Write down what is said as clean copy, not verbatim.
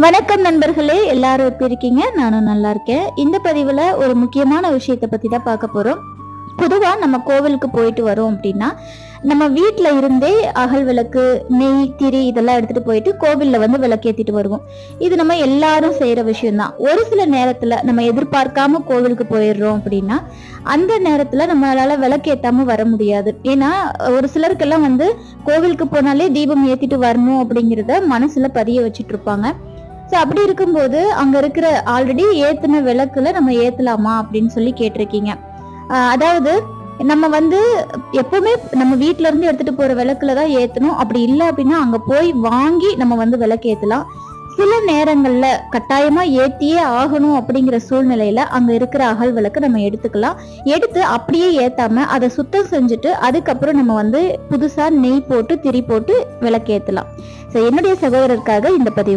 வணக்கம் நண்பர்களே, எல்லாரும் எப்படி இருக்கீங்க? நானும் நல்லா இருக்கேன். இந்த பதிவுல ஒரு முக்கியமான விஷயத்தை பத்தி தான் பார்க்க போறோம். பொதுவா நம்ம கோவிலுக்கு போயிட்டு வரோம் அப்படின்னா நம்ம வீட்ல இருந்தே அகல் விளக்கு, நெய், திரி இதெல்லாம் எடுத்துட்டு போயிட்டு கோவில்ல வந்து விளக்கேத்திட்டு வருவோம். இது நம்ம எல்லாரும் செய்யற விஷயம்தான். ஒரு சில நேரத்துல நம்ம எதிர்பார்க்காம கோவிலுக்கு போயிடுறோம் அப்படின்னா அந்த நேரத்துல நம்மளால விளக்கேத்தாம வர முடியாது. ஏன்னா ஒரு சிலருக்கெல்லாம் வந்து கோவிலுக்கு போனாலே தீபம் ஏத்திட்டு வரணும் அப்படிங்கிறத மனசுல பதிய வச்சுட்டு இருப்பாங்க. ஸோ அப்படி இருக்கும்போது அங்க இருக்கிற ஆல்ரெடி ஏத்துன விளக்குல நம்ம ஏத்தலாமா அப்படின்னு சொல்லி கேட்டிருக்கீங்க. அதாவது நம்ம வந்து எப்பவுமே நம்ம வீட்ல இருந்து எடுத்துட்டு போற விளக்குலதான் ஏத்தணும். அப்படி இல்லை அப்படின்னா அங்க போய் வாங்கி நம்ம வந்து விளக்கு ஏத்தலாம். சில நேரங்கள்ல கட்டாயமா ஏத்தியே ஆகணும் அப்படிங்கிற சூழ்நிலையில அங்க இருக்கிற அகல் விளக்கு நம்ம எடுத்துக்கலாம். எடுத்து அப்படியே ஏத்தாம அதை சுத்தம் செஞ்சுட்டு அதுக்கப்புறம் நம்ம வந்து புதுசா நெய் போட்டு திரி போட்டு விளக்கு ஏத்தலாம். ஸோ என்னுடைய சகோதரருக்காக இந்த பதிவு.